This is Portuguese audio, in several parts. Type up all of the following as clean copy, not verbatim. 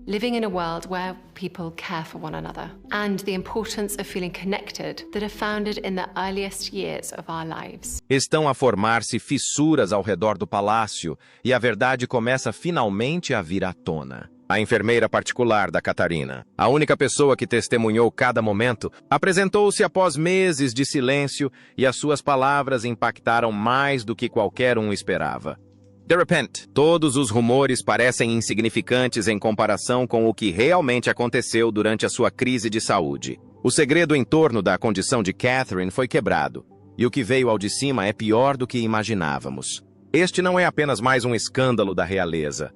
living in a world where people care for one another, and the importance of feeling connected that are founded in the earliest years of our lives. Estão a formar-se fissuras ao redor do palácio e a verdade começa finalmente a vir à tona. A enfermeira particular da Catarina, a única pessoa que testemunhou cada momento, apresentou-se após meses de silêncio e as suas palavras impactaram mais do que qualquer um esperava. De repente, todos os rumores parecem insignificantes em comparação com o que realmente aconteceu durante a sua crise de saúde. O segredo em torno da condição de Catherine foi quebrado, e o que veio ao de cima é pior do que imaginávamos. Este não é apenas mais um escândalo da realeza.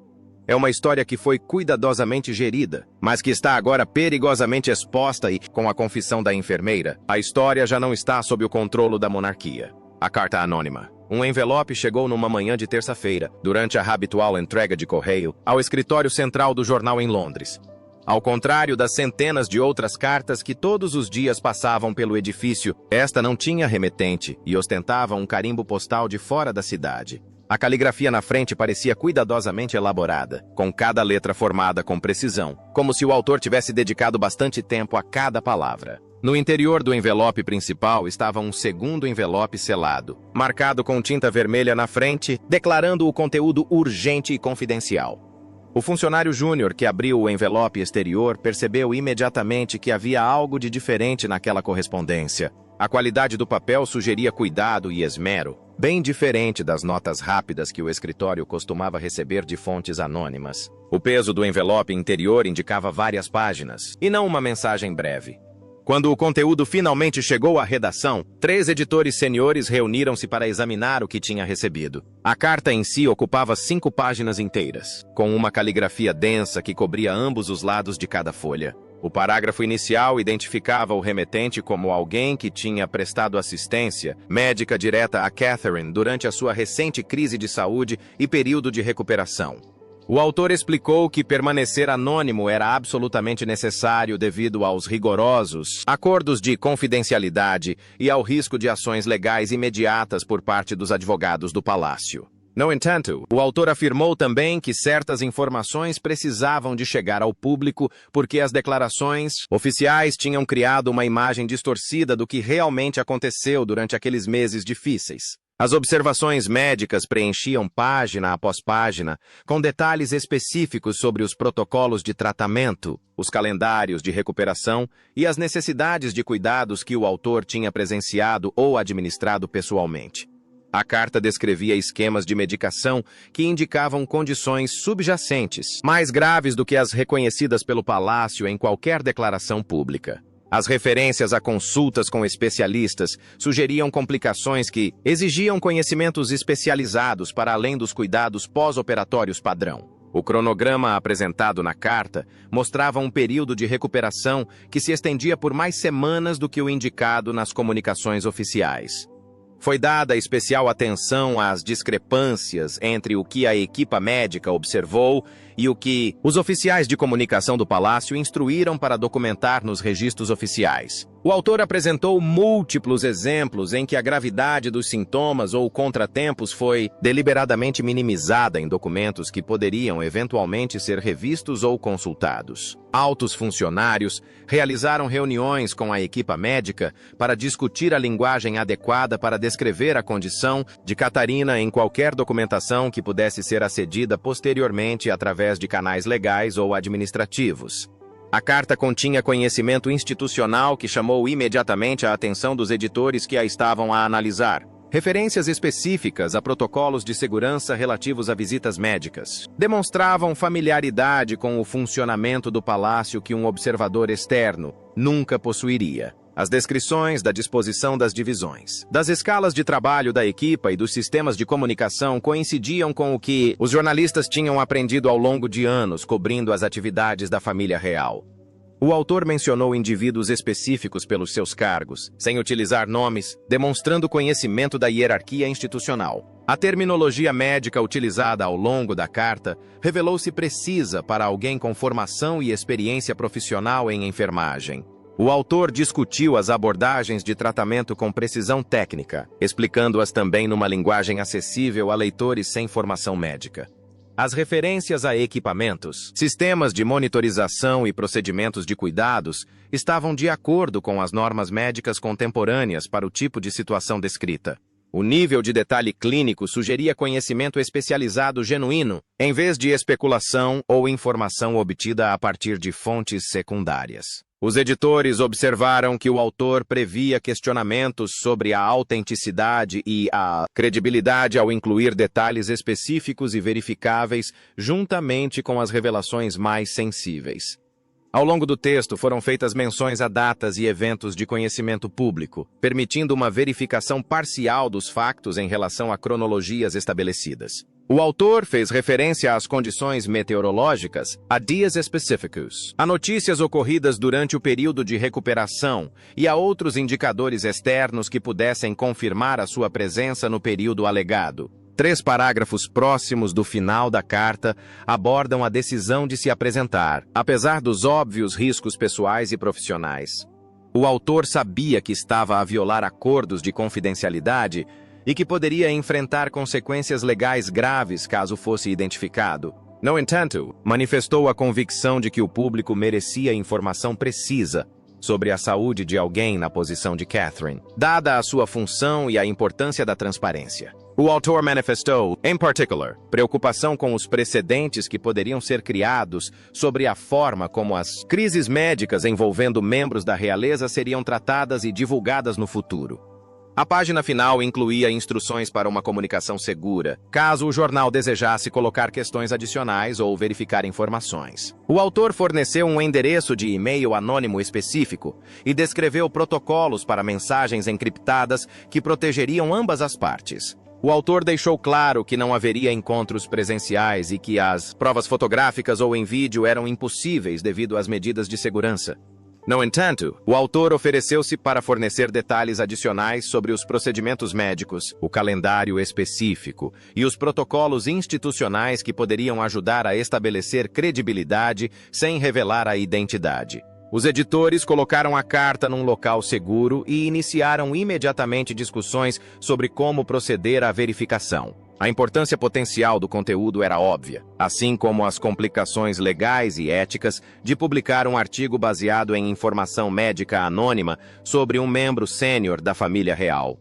É uma história que foi cuidadosamente gerida, mas que está agora perigosamente exposta e, com a confissão da enfermeira, a história já não está sob o controle da monarquia. A carta anônima. Um envelope chegou numa manhã de terça-feira, durante a habitual entrega de correio, ao escritório central do jornal em Londres. Ao contrário das centenas de outras cartas que todos os dias passavam pelo edifício, esta não tinha remetente e ostentava um carimbo postal de fora da cidade. A caligrafia na frente parecia cuidadosamente elaborada, com cada letra formada com precisão, como se o autor tivesse dedicado bastante tempo a cada palavra. No interior do envelope principal estava um segundo envelope selado, marcado com tinta vermelha na frente, declarando o conteúdo urgente e confidencial. O funcionário júnior que abriu o envelope exterior percebeu imediatamente que havia algo de diferente naquela correspondência. A qualidade do papel sugeria cuidado e esmero, bem diferente das notas rápidas que o escritório costumava receber de fontes anônimas. O peso do envelope interior indicava várias páginas, e não uma mensagem breve. Quando o conteúdo finalmente chegou à redação, 3 editores seniores reuniram-se para examinar o que tinha recebido. A carta em si ocupava 5 páginas inteiras, com uma caligrafia densa que cobria ambos os lados de cada folha. O parágrafo inicial identificava o remetente como alguém que tinha prestado assistência médica direta a Catherine durante a sua recente crise de saúde e período de recuperação. O autor explicou que permanecer anônimo era absolutamente necessário devido aos rigorosos acordos de confidencialidade e ao risco de ações legais imediatas por parte dos advogados do palácio. No entanto, o autor afirmou também que certas informações precisavam de chegar ao público porque as declarações oficiais tinham criado uma imagem distorcida do que realmente aconteceu durante aqueles meses difíceis. As observações médicas preenchiam página após página, com detalhes específicos sobre os protocolos de tratamento, os calendários de recuperação e as necessidades de cuidados que o autor tinha presenciado ou administrado pessoalmente. A carta descrevia esquemas de medicação que indicavam condições subjacentes, mais graves do que as reconhecidas pelo palácio em qualquer declaração pública. As referências a consultas com especialistas sugeriam complicações que exigiam conhecimentos especializados para além dos cuidados pós-operatórios padrão. O cronograma apresentado na carta mostrava um período de recuperação que se estendia por mais semanas do que o indicado nas comunicações oficiais. Foi dada especial atenção às discrepâncias entre o que a equipa médica observou e o que os oficiais de comunicação do palácio instruíram para documentar nos registros oficiais. O autor apresentou múltiplos exemplos em que a gravidade dos sintomas ou contratempos foi deliberadamente minimizada em documentos que poderiam eventualmente ser revistos ou consultados. Altos funcionários realizaram reuniões com a equipa médica para discutir a linguagem adequada para descrever a condição de Catarina em qualquer documentação que pudesse ser acedida posteriormente através de canais legais ou administrativos. A carta continha conhecimento institucional que chamou imediatamente a atenção dos editores que a estavam a analisar. Referências específicas a protocolos de segurança relativos a visitas médicas demonstravam familiaridade com o funcionamento do palácio que um observador externo nunca possuiria. As descrições da disposição das divisões, das escalas de trabalho da equipa e dos sistemas de comunicação coincidiam com o que os jornalistas tinham aprendido ao longo de anos cobrindo as atividades da família real. O autor mencionou indivíduos específicos pelos seus cargos, sem utilizar nomes, demonstrando conhecimento da hierarquia institucional. A terminologia médica utilizada ao longo da carta revelou-se precisa para alguém com formação e experiência profissional em enfermagem. O autor discutiu as abordagens de tratamento com precisão técnica, explicando-as também numa linguagem acessível a leitores sem formação médica. As referências a equipamentos, sistemas de monitorização e procedimentos de cuidados estavam de acordo com as normas médicas contemporâneas para o tipo de situação descrita. O nível de detalhe clínico sugeria conhecimento especializado genuíno, em vez de especulação ou informação obtida a partir de fontes secundárias. Os editores observaram que o autor previa questionamentos sobre a autenticidade e a credibilidade ao incluir detalhes específicos e verificáveis juntamente com as revelações mais sensíveis. Ao longo do texto foram feitas menções a datas e eventos de conhecimento público, permitindo uma verificação parcial dos factos em relação a cronologias estabelecidas. O autor fez referência às condições meteorológicas, a dias específicos, a notícias ocorridas durante o período de recuperação e a outros indicadores externos que pudessem confirmar a sua presença no período alegado. 3 parágrafos próximos do final da carta abordam a decisão de se apresentar, apesar dos óbvios riscos pessoais e profissionais. O autor sabia que estava a violar acordos de confidencialidade e que poderia enfrentar consequências legais graves caso fosse identificado. No entanto, manifestou a convicção de que o público merecia informação precisa sobre a saúde de alguém na posição de Catherine, dada a sua função e a importância da transparência. O autor manifestou, em particular, preocupação com os precedentes que poderiam ser criados sobre a forma como as crises médicas envolvendo membros da realeza seriam tratadas e divulgadas no futuro. A página final incluía instruções para uma comunicação segura, caso o jornal desejasse colocar questões adicionais ou verificar informações. O autor forneceu um endereço de e-mail anônimo específico e descreveu protocolos para mensagens encriptadas que protegeriam ambas as partes. O autor deixou claro que não haveria encontros presenciais e que as provas fotográficas ou em vídeo eram impossíveis devido às medidas de segurança. No entanto, o autor ofereceu-se para fornecer detalhes adicionais sobre os procedimentos médicos, o calendário específico e os protocolos institucionais que poderiam ajudar a estabelecer credibilidade sem revelar a identidade. Os editores colocaram a carta num local seguro e iniciaram imediatamente discussões sobre como proceder à verificação. A importância potencial do conteúdo era óbvia, assim como as complicações legais e éticas de publicar um artigo baseado em informação médica anônima sobre um membro sênior da família real.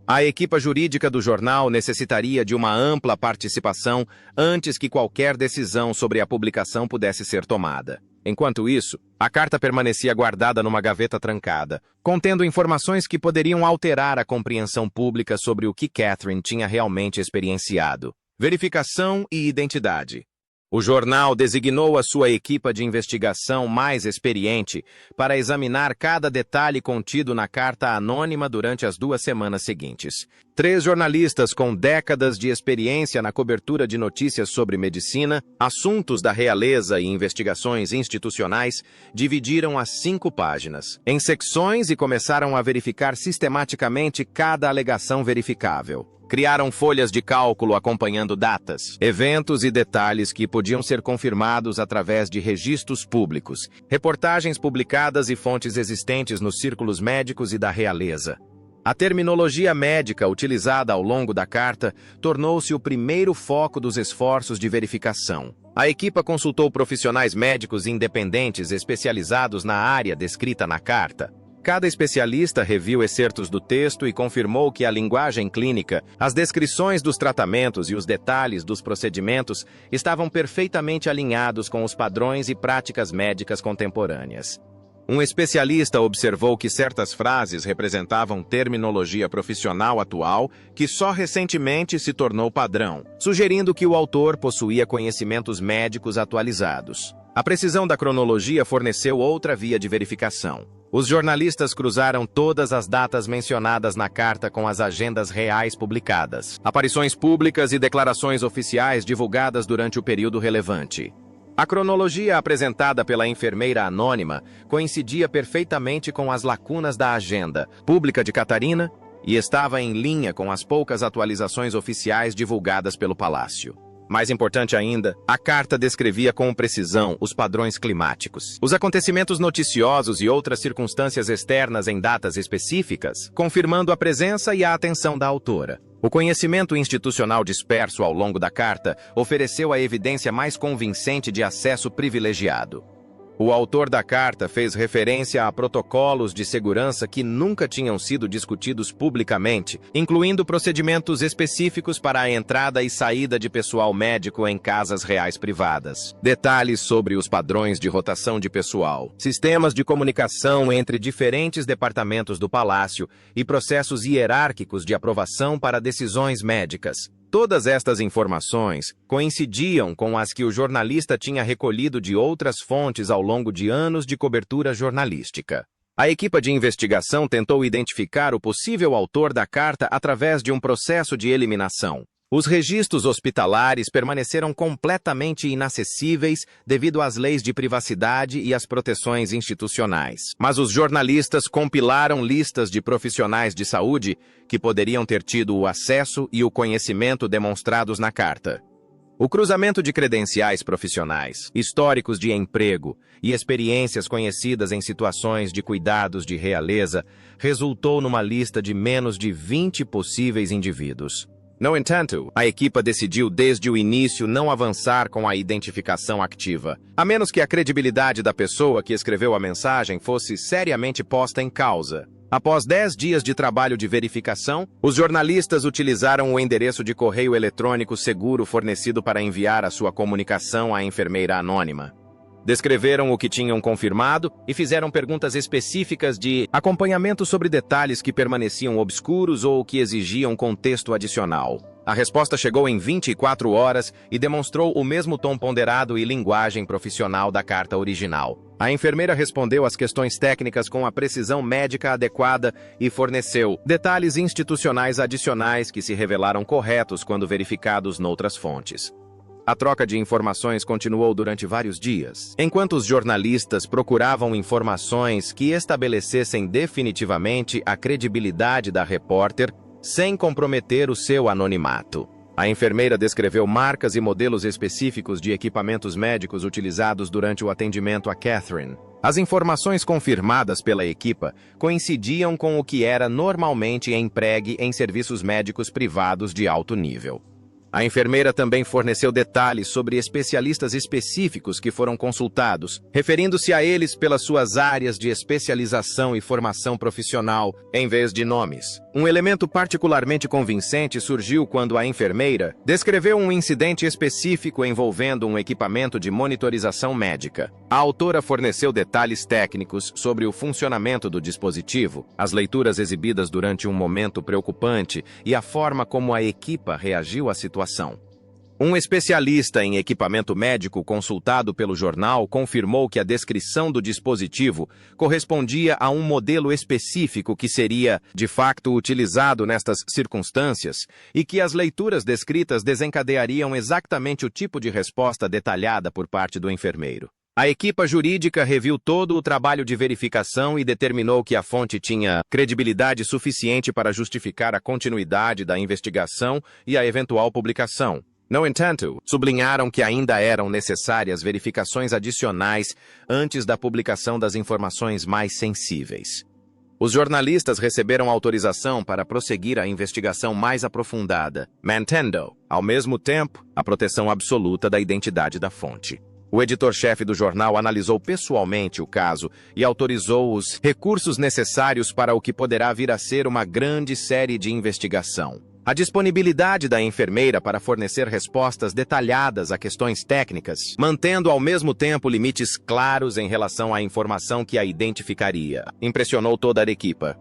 A equipe jurídica do jornal necessitaria de uma ampla participação antes que qualquer decisão sobre a publicação pudesse ser tomada. Enquanto isso, a carta permanecia guardada numa gaveta trancada, contendo informações que poderiam alterar a compreensão pública sobre o que Catherine tinha realmente experienciado. Verificação e identidade. O jornal designou a sua equipe de investigação mais experiente para examinar cada detalhe contido na carta anônima durante as 2 semanas seguintes. 3 jornalistas com décadas de experiência na cobertura de notícias sobre medicina, assuntos da realeza e investigações institucionais dividiram as 5 páginas em secções e começaram a verificar sistematicamente cada alegação verificável. Criaram folhas de cálculo acompanhando datas, eventos e detalhes que podiam ser confirmados através de registros públicos, reportagens publicadas e fontes existentes nos círculos médicos e da realeza. A terminologia médica utilizada ao longo da carta tornou-se o primeiro foco dos esforços de verificação. A equipe consultou profissionais médicos independentes especializados na área descrita na carta. Cada especialista reviu excertos do texto e confirmou que a linguagem clínica, as descrições dos tratamentos e os detalhes dos procedimentos estavam perfeitamente alinhados com os padrões e práticas médicas contemporâneas. Um especialista observou que certas frases representavam terminologia profissional atual que só recentemente se tornou padrão, sugerindo que o autor possuía conhecimentos médicos atualizados. A precisão da cronologia forneceu outra via de verificação. Os jornalistas cruzaram todas as datas mencionadas na carta com as agendas reais publicadas, aparições públicas e declarações oficiais divulgadas durante o período relevante. A cronologia apresentada pela enfermeira anônima coincidia perfeitamente com as lacunas da agenda pública de Catarina e estava em linha com as poucas atualizações oficiais divulgadas pelo Palácio. Mais importante ainda, a carta descrevia com precisão os padrões climáticos, os acontecimentos noticiosos e outras circunstâncias externas em datas específicas, confirmando a presença e a atenção da autora. O conhecimento institucional disperso ao longo da carta ofereceu a evidência mais convincente de acesso privilegiado. O autor da carta fez referência a protocolos de segurança que nunca tinham sido discutidos publicamente, incluindo procedimentos específicos para a entrada e saída de pessoal médico em casas reais privadas. Detalhes sobre os padrões de rotação de pessoal, sistemas de comunicação entre diferentes departamentos do palácio e processos hierárquicos de aprovação para decisões médicas. Todas estas informações coincidiam com as que o jornalista tinha recolhido de outras fontes ao longo de anos de cobertura jornalística. A equipa de investigação tentou identificar o possível autor da carta através de um processo de eliminação. Os registros hospitalares permaneceram completamente inacessíveis devido às leis de privacidade e às proteções institucionais. Mas os jornalistas compilaram listas de profissionais de saúde que poderiam ter tido o acesso e o conhecimento demonstrados na carta. O cruzamento de credenciais profissionais, históricos de emprego e experiências conhecidas em situações de cuidados de realeza resultou numa lista de menos de 20 possíveis indivíduos. No entanto, a equipa decidiu desde o início não avançar com a identificação ativa, a menos que a credibilidade da pessoa que escreveu a mensagem fosse seriamente posta em causa. Após 10 dias de trabalho de verificação, os jornalistas utilizaram o endereço de correio eletrônico seguro fornecido para enviar a sua comunicação à enfermeira anônima. Descreveram o que tinham confirmado e fizeram perguntas específicas de acompanhamento sobre detalhes que permaneciam obscuros ou que exigiam contexto adicional. A resposta chegou em 24 horas e demonstrou o mesmo tom ponderado e linguagem profissional da carta original. A enfermeira respondeu às questões técnicas com a precisão médica adequada e forneceu detalhes institucionais adicionais que se revelaram corretos quando verificados noutras fontes. A troca de informações continuou durante vários dias, enquanto os jornalistas procuravam informações que estabelecessem definitivamente a credibilidade da repórter sem comprometer o seu anonimato. A enfermeira descreveu marcas e modelos específicos de equipamentos médicos utilizados durante o atendimento a Catherine. As informações confirmadas pela equipa coincidiam com o que era normalmente empregue em serviços médicos privados de alto nível. A enfermeira também forneceu detalhes sobre especialistas específicos que foram consultados, referindo-se a eles pelas suas áreas de especialização e formação profissional, em vez de nomes. Um elemento particularmente convincente surgiu quando a enfermeira descreveu um incidente específico envolvendo um equipamento de monitorização médica. A autora forneceu detalhes técnicos sobre o funcionamento do dispositivo, as leituras exibidas durante um momento preocupante e a forma como a equipa reagiu à situação. Um especialista em equipamento médico consultado pelo jornal confirmou que a descrição do dispositivo correspondia a um modelo específico que seria, de facto, utilizado nestas circunstâncias e que as leituras descritas desencadeariam exatamente o tipo de resposta detalhada por parte do enfermeiro. A equipa jurídica reviu todo o trabalho de verificação e determinou que a fonte tinha credibilidade suficiente para justificar a continuidade da investigação e a eventual publicação. No entanto, sublinharam que ainda eram necessárias verificações adicionais antes da publicação das informações mais sensíveis. Os jornalistas receberam autorização para prosseguir a investigação mais aprofundada, mantendo, ao mesmo tempo, a proteção absoluta da identidade da fonte. O editor-chefe do jornal analisou pessoalmente o caso e autorizou os recursos necessários para o que poderá vir a ser uma grande série de investigação. A disponibilidade da enfermeira para fornecer respostas detalhadas a questões técnicas, mantendo ao mesmo tempo limites claros em relação à informação que a identificaria, impressionou toda a equipa.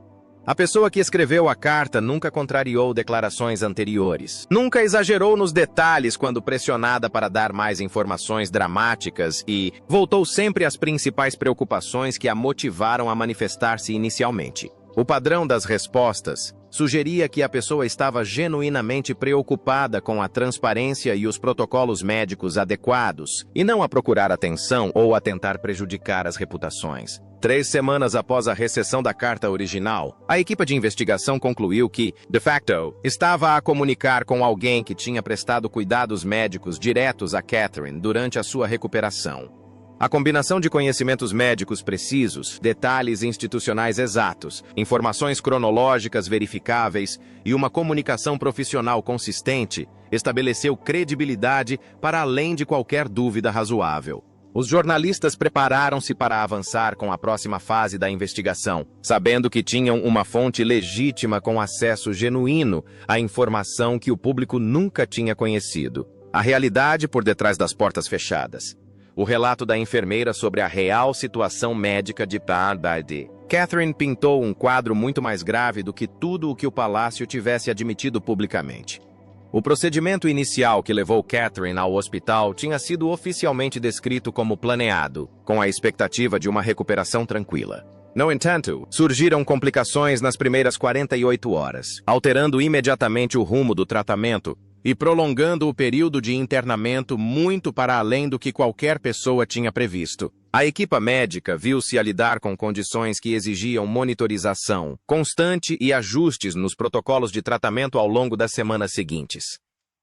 A pessoa que escreveu a carta nunca contrariou declarações anteriores. Nunca exagerou nos detalhes quando pressionada para dar mais informações dramáticas e voltou sempre às principais preocupações que a motivaram a manifestar-se inicialmente. O padrão das respostas sugeria que a pessoa estava genuinamente preocupada com a transparência e os protocolos médicos adequados, e não a procurar atenção ou a tentar prejudicar as reputações. 3 semanas após a recepção da carta original, a equipe de investigação concluiu que, de facto, estava a comunicar com alguém que tinha prestado cuidados médicos diretos a Catherine durante a sua recuperação. A combinação de conhecimentos médicos precisos, detalhes institucionais exatos, informações cronológicas verificáveis e uma comunicação profissional consistente estabeleceu credibilidade para além de qualquer dúvida razoável. Os jornalistas prepararam-se para avançar com a próxima fase da investigação, sabendo que tinham uma fonte legítima com acesso genuíno à informação que o público nunca tinha conhecido. A realidade por detrás das portas fechadas. O relato da enfermeira sobre a real situação médica de Barbade. Catherine pintou um quadro muito mais grave do que tudo o que o palácio tivesse admitido publicamente. O procedimento inicial que levou Catherine ao hospital tinha sido oficialmente descrito como planeado, com a expectativa de uma recuperação tranquila. No entanto, surgiram complicações nas primeiras 48 horas, alterando imediatamente o rumo do tratamento e prolongando o período de internamento muito para além do que qualquer pessoa tinha previsto. A equipa médica viu-se a lidar com condições que exigiam monitorização constante e ajustes nos protocolos de tratamento ao longo das semanas seguintes.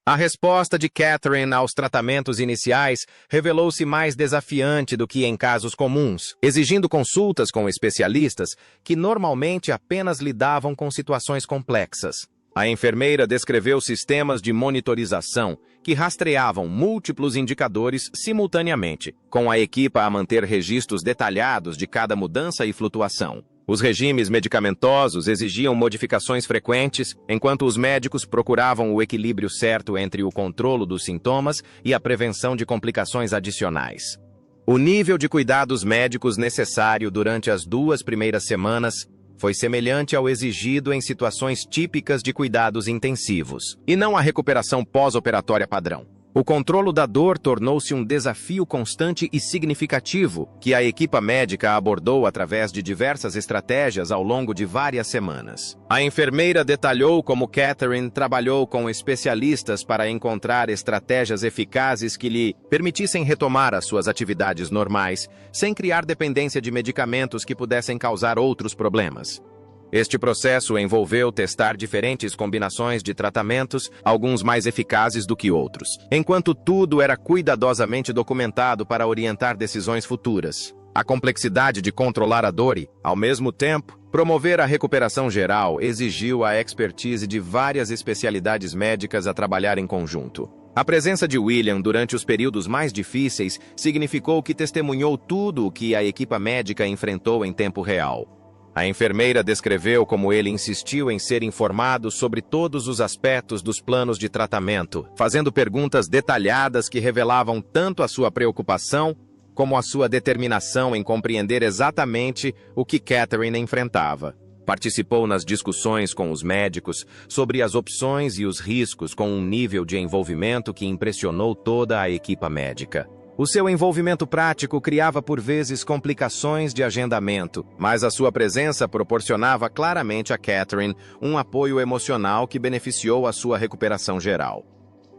A resposta de Catherine aos tratamentos iniciais revelou-se mais desafiante do que em casos comuns, exigindo consultas com especialistas que normalmente apenas lidavam com situações complexas. A enfermeira descreveu sistemas de monitorização que rastreavam múltiplos indicadores simultaneamente, com a equipa a manter registros detalhados de cada mudança e flutuação. Os regimes medicamentosos exigiam modificações frequentes, enquanto os médicos procuravam o equilíbrio certo entre o controle dos sintomas e a prevenção de complicações adicionais. O nível de cuidados médicos necessário durante as 2 primeiras semanas foi semelhante ao exigido em situações típicas de cuidados intensivos, e não a recuperação pós-operatória padrão. O controle da dor tornou-se um desafio constante e significativo que a equipa médica abordou através de diversas estratégias ao longo de várias semanas. A enfermeira detalhou como Catherine trabalhou com especialistas para encontrar estratégias eficazes que lhe permitissem retomar as suas atividades normais, sem criar dependência de medicamentos que pudessem causar outros problemas. Este processo envolveu testar diferentes combinações de tratamentos, alguns mais eficazes do que outros, enquanto tudo era cuidadosamente documentado para orientar decisões futuras. A complexidade de controlar a dor e, ao mesmo tempo, promover a recuperação geral exigiu a expertise de várias especialidades médicas a trabalhar em conjunto. A presença de William durante os períodos mais difíceis significou que testemunhou tudo o que a equipa médica enfrentou em tempo real. A enfermeira descreveu como ele insistiu em ser informado sobre todos os aspectos dos planos de tratamento, fazendo perguntas detalhadas que revelavam tanto a sua preocupação como a sua determinação em compreender exatamente o que Catherine enfrentava. Participou nas discussões com os médicos sobre as opções e os riscos com um nível de envolvimento que impressionou toda a equipa médica. O seu envolvimento prático criava por vezes complicações de agendamento, mas a sua presença proporcionava claramente a Catherine um apoio emocional que beneficiou a sua recuperação geral.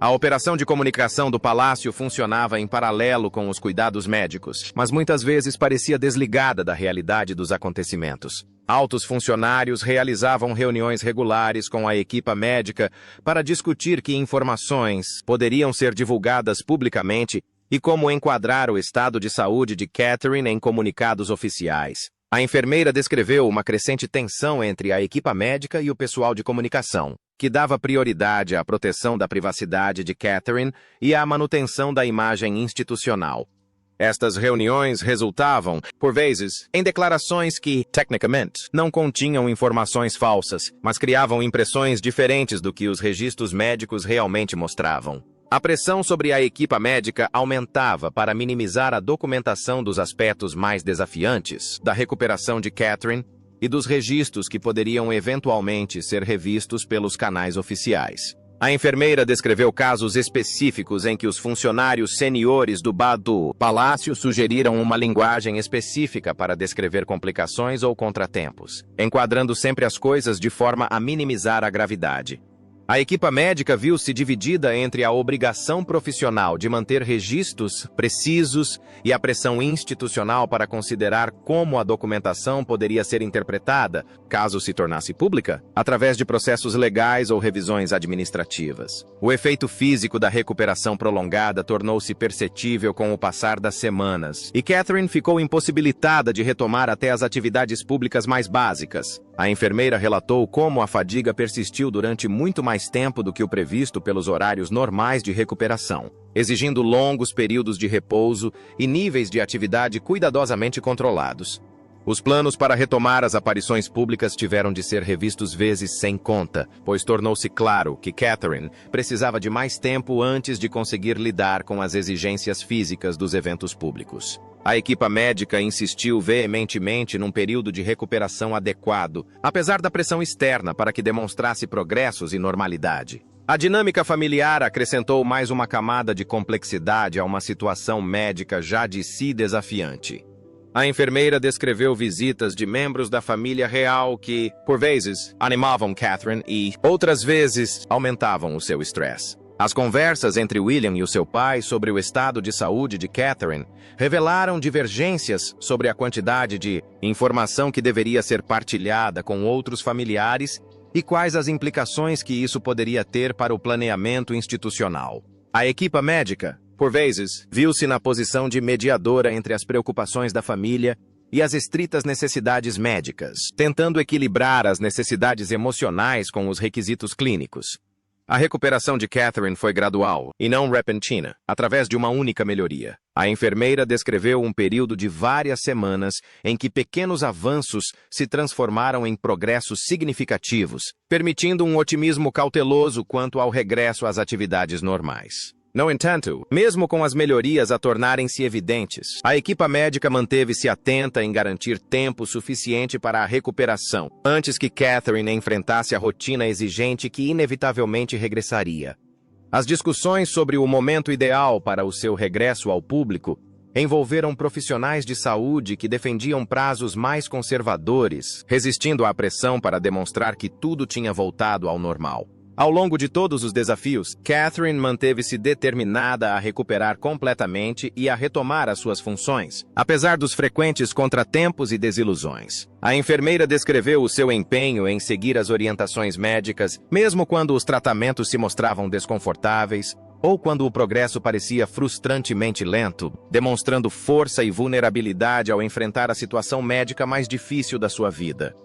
A operação de comunicação do palácio funcionava em paralelo com os cuidados médicos, mas muitas vezes parecia desligada da realidade dos acontecimentos. Altos funcionários realizavam reuniões regulares com a equipa médica para discutir que informações poderiam ser divulgadas publicamente e como enquadrar o estado de saúde de Catherine em comunicados oficiais. A enfermeira descreveu uma crescente tensão entre a equipa médica e o pessoal de comunicação, que dava prioridade à proteção da privacidade de Catherine e à manutenção da imagem institucional. Estas reuniões resultavam, por vezes, em declarações que, tecnicamente, não continham informações falsas, mas criavam impressões diferentes do que os registros médicos realmente mostravam. A pressão sobre a equipa médica aumentava para minimizar a documentação dos aspectos mais desafiantes da recuperação de Catherine e dos registros que poderiam eventualmente ser revistos pelos canais oficiais. A enfermeira descreveu casos específicos em que os funcionários seniores do palácio sugeriram uma linguagem específica para descrever complicações ou contratempos, enquadrando sempre as coisas de forma a minimizar a gravidade. A equipa médica viu-se dividida entre a obrigação profissional de manter registros precisos e a pressão institucional para considerar como a documentação poderia ser interpretada, caso se tornasse pública, através de processos legais ou revisões administrativas. O efeito físico da recuperação prolongada tornou-se perceptível com o passar das semanas, e Catherine ficou impossibilitada de retomar até as atividades públicas mais básicas. A enfermeira relatou como a fadiga persistiu durante muito mais tempo do que o previsto pelos horários normais de recuperação, exigindo longos períodos de repouso e níveis de atividade cuidadosamente controlados. Os planos para retomar as aparições públicas tiveram de ser revistos vezes sem conta, pois tornou-se claro que Catherine precisava de mais tempo antes de conseguir lidar com as exigências físicas dos eventos públicos. A equipa médica insistiu veementemente num período de recuperação adequado, apesar da pressão externa para que demonstrasse progressos e normalidade. A dinâmica familiar acrescentou mais uma camada de complexidade a uma situação médica já de si desafiante. A enfermeira descreveu visitas de membros da família real que, por vezes, animavam Catherine e, outras vezes, aumentavam o seu estresse. As conversas entre William e o seu pai sobre o estado de saúde de Catherine revelaram divergências sobre a quantidade de informação que deveria ser partilhada com outros familiares e quais as implicações que isso poderia ter para o planeamento institucional. A equipa médica, por vezes, viu-se na posição de mediadora entre as preocupações da família e as estritas necessidades médicas, tentando equilibrar as necessidades emocionais com os requisitos clínicos. A recuperação de Catherine foi gradual, e não repentina, através de uma única melhoria. A enfermeira descreveu um período de várias semanas em que pequenos avanços se transformaram em progressos significativos, permitindo um otimismo cauteloso quanto ao regresso às atividades normais. No entanto, mesmo com as melhorias a tornarem-se evidentes, a equipa médica manteve-se atenta em garantir tempo suficiente para a recuperação, antes que Catherine enfrentasse a rotina exigente que inevitavelmente regressaria. As discussões sobre o momento ideal para o seu regresso ao público envolveram profissionais de saúde que defendiam prazos mais conservadores, resistindo à pressão para demonstrar que tudo tinha voltado ao normal. Ao longo de todos os desafios, Catherine manteve-se determinada a recuperar completamente e a retomar as suas funções, apesar dos frequentes contratempos e desilusões. A enfermeira descreveu o seu empenho em seguir as orientações médicas, mesmo quando os tratamentos se mostravam desconfortáveis ou quando o progresso parecia frustrantemente lento, demonstrando força e vulnerabilidade ao enfrentar a situação médica mais difícil da sua vida.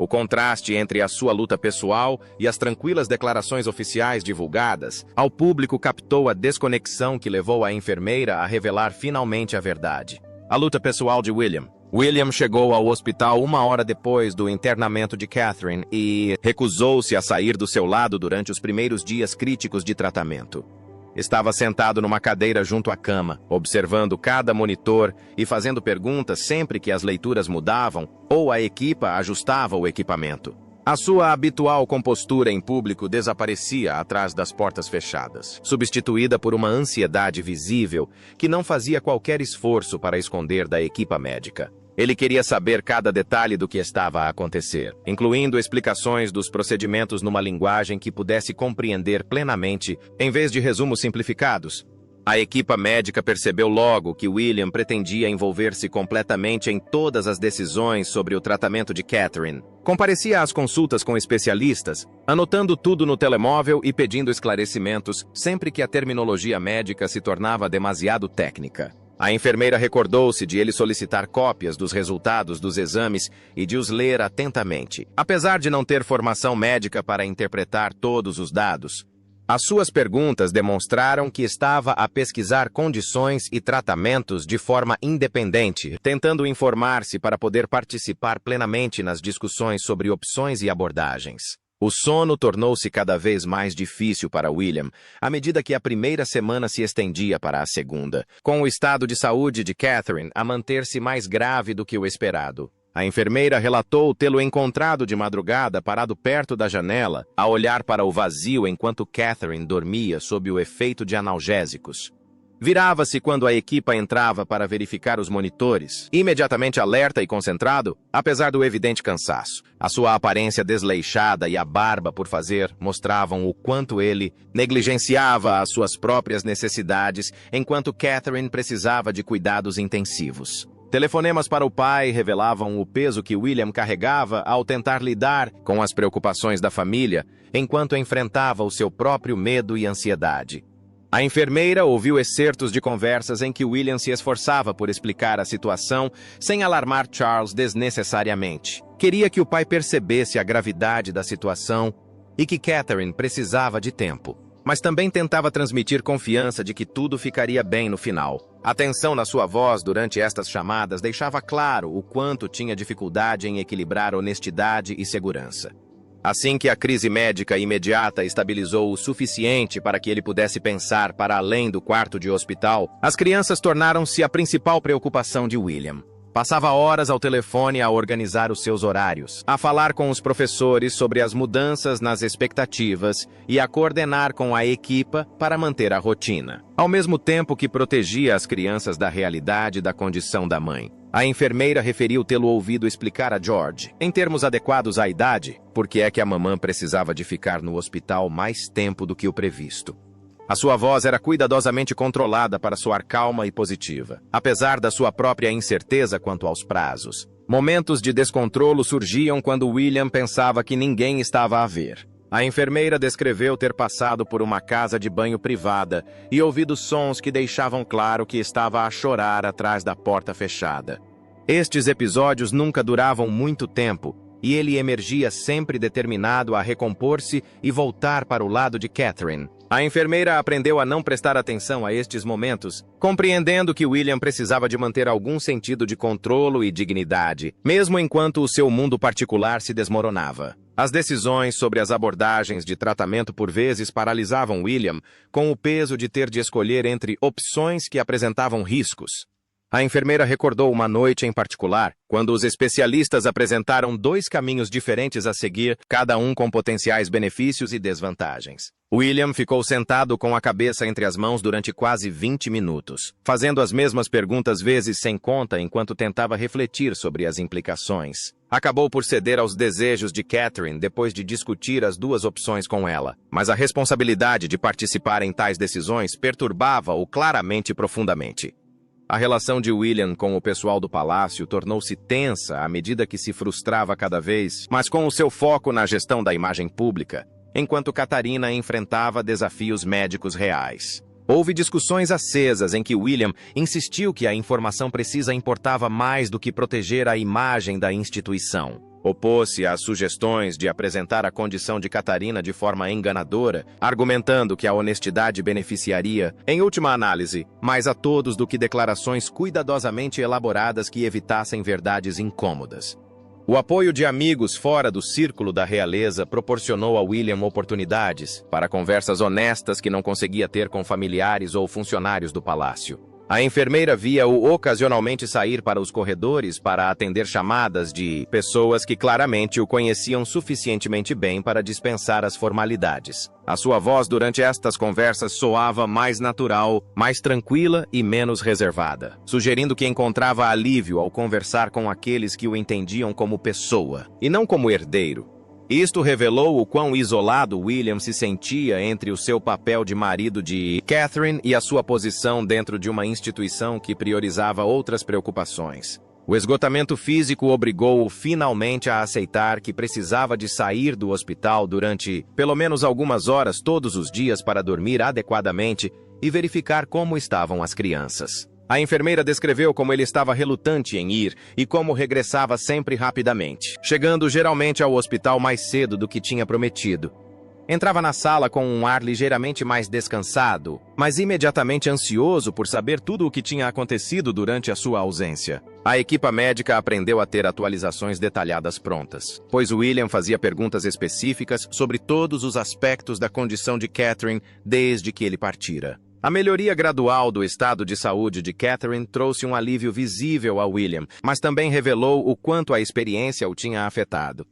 O contraste entre a sua luta pessoal e as tranquilas declarações oficiais divulgadas ao público captou a desconexão que levou a enfermeira a revelar finalmente a verdade. A luta pessoal de William. William chegou ao hospital 1 hora depois do internamento de Catherine e recusou-se a sair do seu lado durante os primeiros dias críticos de tratamento. Estava sentado numa cadeira junto à cama, observando cada monitor e fazendo perguntas sempre que as leituras mudavam ou a equipa ajustava o equipamento. A sua habitual compostura em público desaparecia atrás das portas fechadas, substituída por uma ansiedade visível que não fazia qualquer esforço para esconder da equipa médica. Ele queria saber cada detalhe do que estava a acontecer, incluindo explicações dos procedimentos numa linguagem que pudesse compreender plenamente, em vez de resumos simplificados. A equipa médica percebeu logo que William pretendia envolver-se completamente em todas as decisões sobre o tratamento de Catherine. Comparecia às consultas com especialistas, anotando tudo no telemóvel e pedindo esclarecimentos sempre que a terminologia médica se tornava demasiado técnica. A enfermeira recordou-se de ele solicitar cópias dos resultados dos exames e de os ler atentamente. Apesar de não ter formação médica para interpretar todos os dados, as suas perguntas demonstraram que estava a pesquisar condições e tratamentos de forma independente, tentando informar-se para poder participar plenamente nas discussões sobre opções e abordagens. O sono tornou-se cada vez mais difícil para William, à medida que a primeira semana se estendia para a segunda, com o estado de saúde de Catherine a manter-se mais grave do que o esperado. A enfermeira relatou tê-lo encontrado de madrugada parado perto da janela, a olhar para o vazio enquanto Catherine dormia sob o efeito de analgésicos. Virava-se quando a equipa entrava para verificar os monitores, imediatamente alerta e concentrado, apesar do evidente cansaço. A sua aparência desleixada e a barba por fazer mostravam o quanto ele negligenciava as suas próprias necessidades, enquanto Catherine precisava de cuidados intensivos. Telefonemas para o pai revelavam o peso que William carregava ao tentar lidar com as preocupações da família, enquanto enfrentava o seu próprio medo e ansiedade. A enfermeira ouviu excertos de conversas em que William se esforçava por explicar a situação sem alarmar Charles desnecessariamente. Queria que o pai percebesse a gravidade da situação e que Catherine precisava de tempo, mas também tentava transmitir confiança de que tudo ficaria bem no final. A tensão na sua voz durante estas chamadas deixava claro o quanto tinha dificuldade em equilibrar honestidade e segurança. Assim que a crise médica imediata estabilizou o suficiente para que ele pudesse pensar para além do quarto de hospital, as crianças tornaram-se a principal preocupação de William. Passava horas ao telefone a organizar os seus horários, a falar com os professores sobre as mudanças nas expectativas e a coordenar com a equipa para manter a rotina, ao mesmo tempo que protegia as crianças da realidade da condição da mãe. A enfermeira referiu tê-lo ouvido explicar a George, em termos adequados à idade, por que é que a mamã precisava de ficar no hospital mais tempo do que o previsto. A sua voz era cuidadosamente controlada para soar calma e positiva, apesar da sua própria incerteza quanto aos prazos. Momentos de descontrolo surgiam quando William pensava que ninguém estava a ver. A enfermeira descreveu ter passado por uma casa de banho privada e ouvido sons que deixavam claro que estava a chorar atrás da porta fechada. Estes episódios nunca duravam muito tempo, e ele emergia sempre determinado a recompor-se e voltar para o lado de Catherine. A enfermeira aprendeu a não prestar atenção a estes momentos, compreendendo que William precisava de manter algum sentido de controle e dignidade, mesmo enquanto o seu mundo particular se desmoronava. As decisões sobre as abordagens de tratamento por vezes paralisavam William, com o peso de ter de escolher entre opções que apresentavam riscos. A enfermeira recordou uma noite em particular, quando os especialistas apresentaram 2 caminhos diferentes a seguir, cada um com potenciais benefícios e desvantagens. William ficou sentado com a cabeça entre as mãos durante quase 20 minutos, fazendo as mesmas perguntas vezes sem conta enquanto tentava refletir sobre as implicações. Acabou por ceder aos desejos de Catherine depois de discutir as 2 opções com ela, mas a responsabilidade de participar em tais decisões perturbava-o claramente e profundamente. A relação de William com o pessoal do palácio tornou-se tensa à medida que se frustrava cada vez, mas com o seu foco na gestão da imagem pública, enquanto Catarina enfrentava desafios médicos reais. Houve discussões acesas em que William insistiu que a informação precisa importava mais do que proteger a imagem da instituição. Opôs-se às sugestões de apresentar a condição de Catarina de forma enganadora, argumentando que a honestidade beneficiaria, em última análise, mais a todos do que declarações cuidadosamente elaboradas que evitassem verdades incômodas. O apoio de amigos fora do círculo da realeza proporcionou a William oportunidades para conversas honestas que não conseguia ter com familiares ou funcionários do palácio. A enfermeira via-o ocasionalmente sair para os corredores para atender chamadas de pessoas que claramente o conheciam suficientemente bem para dispensar as formalidades. A sua voz durante estas conversas soava mais natural, mais tranquila e menos reservada, sugerindo que encontrava alívio ao conversar com aqueles que o entendiam como pessoa, e não como herdeiro. Isto revelou o quão isolado William se sentia entre o seu papel de marido de Catherine e a sua posição dentro de uma instituição que priorizava outras preocupações. O esgotamento físico obrigou-o finalmente a aceitar que precisava de sair do hospital durante pelo menos algumas horas todos os dias para dormir adequadamente e verificar como estavam as crianças. A enfermeira descreveu como ele estava relutante em ir e como regressava sempre rapidamente, chegando geralmente ao hospital mais cedo do que tinha prometido. Entrava na sala com um ar ligeiramente mais descansado, mas imediatamente ansioso por saber tudo o que tinha acontecido durante a sua ausência. A equipa médica aprendeu a ter atualizações detalhadas prontas, pois William fazia perguntas específicas sobre todos os aspectos da condição de Catherine desde que ele partira. A melhoria gradual do estado de saúde de Catherine trouxe um alívio visível a William, mas também revelou o quanto a experiência o tinha afetado.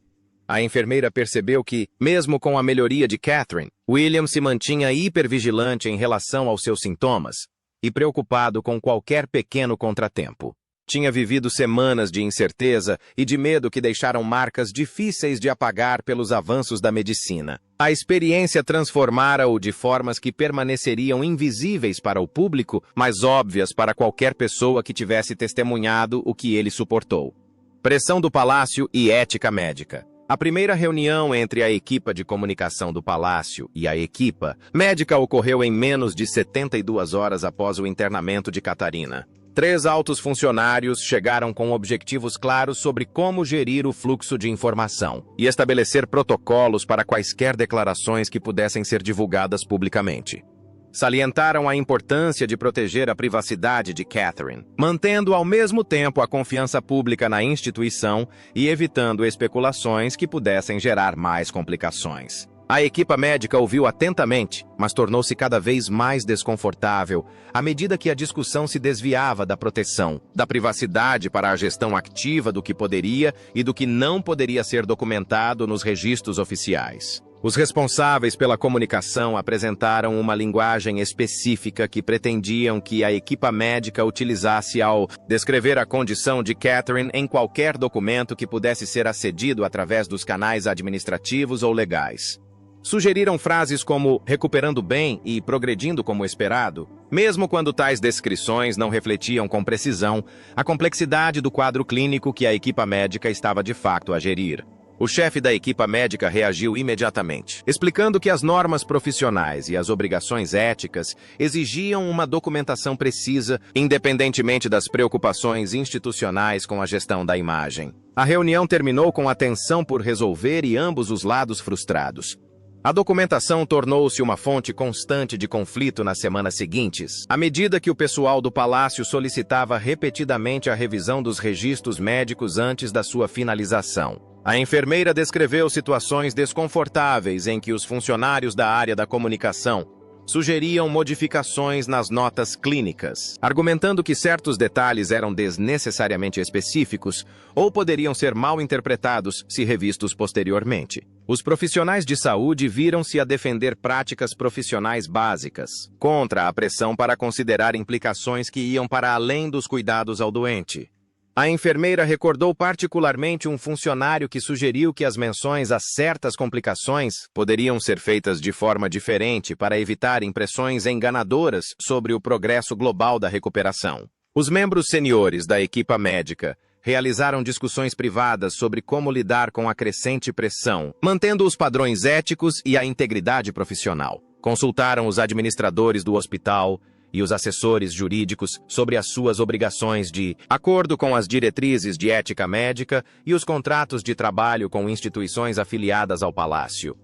A enfermeira percebeu que, mesmo com a melhoria de Catherine, William se mantinha hipervigilante em relação aos seus sintomas e preocupado com qualquer pequeno contratempo. Tinha vivido semanas de incerteza e de medo que deixaram marcas difíceis de apagar pelos avanços da medicina. A experiência transformara-o de formas que permaneceriam invisíveis para o público, mas óbvias para qualquer pessoa que tivesse testemunhado o que ele suportou. Pressão do Palácio e ética médica. A primeira reunião entre a equipa de comunicação do Palácio e a equipa médica ocorreu em menos de 72 horas após o internamento de Catarina. 3 altos funcionários chegaram com objetivos claros sobre como gerir o fluxo de informação e estabelecer protocolos para quaisquer declarações que pudessem ser divulgadas publicamente. Salientaram a importância de proteger a privacidade de Catherine, mantendo ao mesmo tempo a confiança pública na instituição e evitando especulações que pudessem gerar mais complicações. A equipa médica ouviu atentamente, mas tornou-se cada vez mais desconfortável à medida que a discussão se desviava da proteção, da privacidade para a gestão ativa do que poderia e do que não poderia ser documentado nos registros oficiais. Os responsáveis pela comunicação apresentaram uma linguagem específica que pretendiam que a equipa médica utilizasse ao descrever a condição de Catherine em qualquer documento que pudesse ser acedido através dos canais administrativos ou legais. Sugeriram frases como recuperando bem e progredindo como esperado, mesmo quando tais descrições não refletiam com precisão a complexidade do quadro clínico que a equipa médica estava de fato a gerir. O chefe da equipa médica reagiu imediatamente, explicando que as normas profissionais e as obrigações éticas exigiam uma documentação precisa, independentemente das preocupações institucionais com a gestão da imagem. A reunião terminou com a tensão por resolver e ambos os lados frustrados. A documentação tornou-se uma fonte constante de conflito nas semanas seguintes, à medida que o pessoal do palácio solicitava repetidamente a revisão dos registros médicos antes da sua finalização. A enfermeira descreveu situações desconfortáveis em que os funcionários da área da comunicação sugeriam modificações nas notas clínicas, argumentando que certos detalhes eram desnecessariamente específicos ou poderiam ser mal interpretados se revistos posteriormente. Os profissionais de saúde viram-se a defender práticas profissionais básicas, contra a pressão para considerar implicações que iam para além dos cuidados ao doente. A enfermeira recordou particularmente um funcionário que sugeriu que as menções a certas complicações poderiam ser feitas de forma diferente para evitar impressões enganadoras sobre o progresso global da recuperação. Os membros seniores da equipa médica realizaram discussões privadas sobre como lidar com a crescente pressão, mantendo os padrões éticos e a integridade profissional. Consultaram os administradores do hospital e os assessores jurídicos sobre as suas obrigações de acordo com as diretrizes de ética médica e os contratos de trabalho com instituições afiliadas ao Palácio.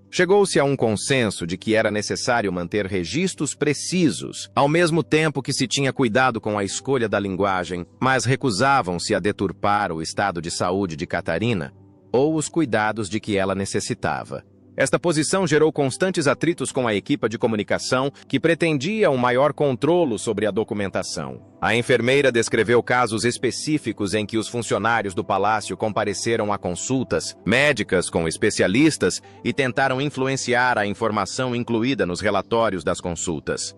Chegou-se a um consenso de que era necessário manter registros precisos, ao mesmo tempo que se tinha cuidado com a escolha da linguagem, mas recusavam-se a deturpar o estado de saúde de Catarina ou os cuidados de que ela necessitava. Esta posição gerou constantes atritos com a equipa de comunicação, que pretendia um maior controle sobre a documentação. A enfermeira descreveu casos específicos em que os funcionários do palácio compareceram a consultas médicas com especialistas e tentaram influenciar a informação incluída nos relatórios das consultas.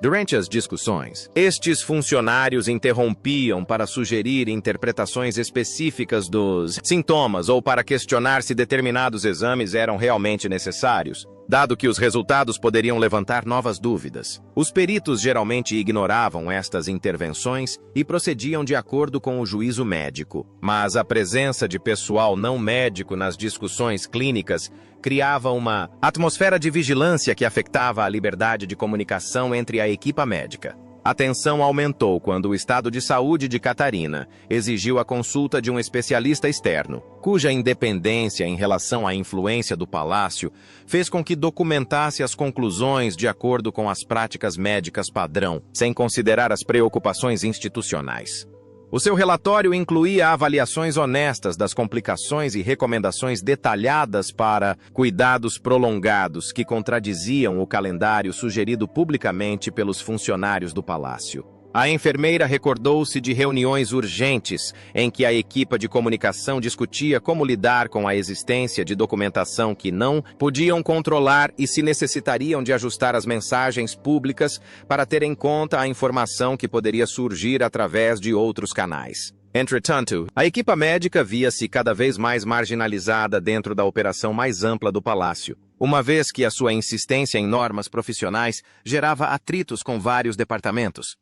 Durante as discussões, estes funcionários interrompiam para sugerir interpretações específicas dos sintomas ou para questionar se determinados exames eram realmente necessários, dado que os resultados poderiam levantar novas dúvidas. Os peritos geralmente ignoravam estas intervenções e procediam de acordo com o juízo médico, mas a presença de pessoal não médico nas discussões clínicas criava uma atmosfera de vigilância que afetava a liberdade de comunicação entre a equipa médica. A tensão aumentou quando o estado de saúde de Catarina exigiu a consulta de um especialista externo, cuja independência em relação à influência do palácio fez com que documentasse as conclusões de acordo com as práticas médicas padrão, sem considerar as preocupações institucionais. O seu relatório incluía avaliações honestas das complicações e recomendações detalhadas para cuidados prolongados que contradiziam o calendário sugerido publicamente pelos funcionários do palácio. A enfermeira recordou-se de reuniões urgentes em que a equipa de comunicação discutia como lidar com a existência de documentação que não podiam controlar e se necessitariam de ajustar as mensagens públicas para ter em conta a informação que poderia surgir através de outros canais. Entretanto, a equipa médica via-se cada vez mais marginalizada dentro da operação mais ampla do palácio, uma vez que a sua insistência em normas profissionais gerava atritos com vários departamentos.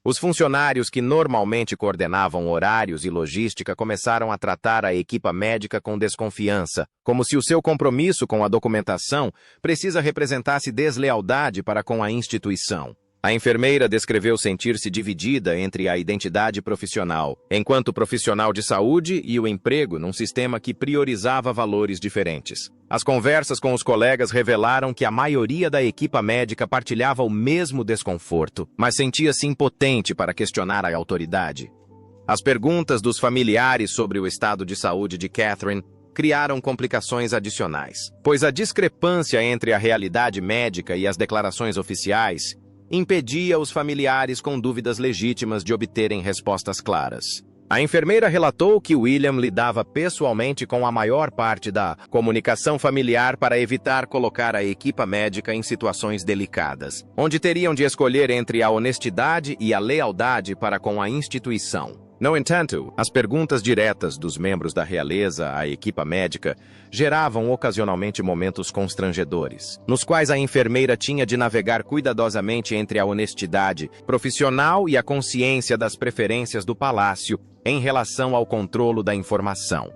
Os funcionários que normalmente coordenavam horários e logística começaram a tratar a equipa médica com desconfiança, como se o seu compromisso com a documentação representasse deslealdade para com a instituição. A enfermeira descreveu sentir-se dividida entre a identidade profissional, enquanto profissional de saúde, e o emprego num sistema que priorizava valores diferentes. As conversas com os colegas revelaram que a maioria da equipa médica partilhava o mesmo desconforto, mas sentia-se impotente para questionar a autoridade. As perguntas dos familiares sobre o estado de saúde de Catherine criaram complicações adicionais, pois a discrepância entre a realidade médica e as declarações oficiais impedia os familiares com dúvidas legítimas de obterem respostas claras. A enfermeira relatou que William lidava pessoalmente com a maior parte da comunicação familiar para evitar colocar a equipa médica em situações delicadas, onde teriam de escolher entre a honestidade e a lealdade para com a instituição. No entanto, as perguntas diretas dos membros da realeza à equipa médica geravam ocasionalmente momentos constrangedores, nos quais a enfermeira tinha de navegar cuidadosamente entre a honestidade profissional e a consciência das preferências do palácio em relação ao controlo da informação.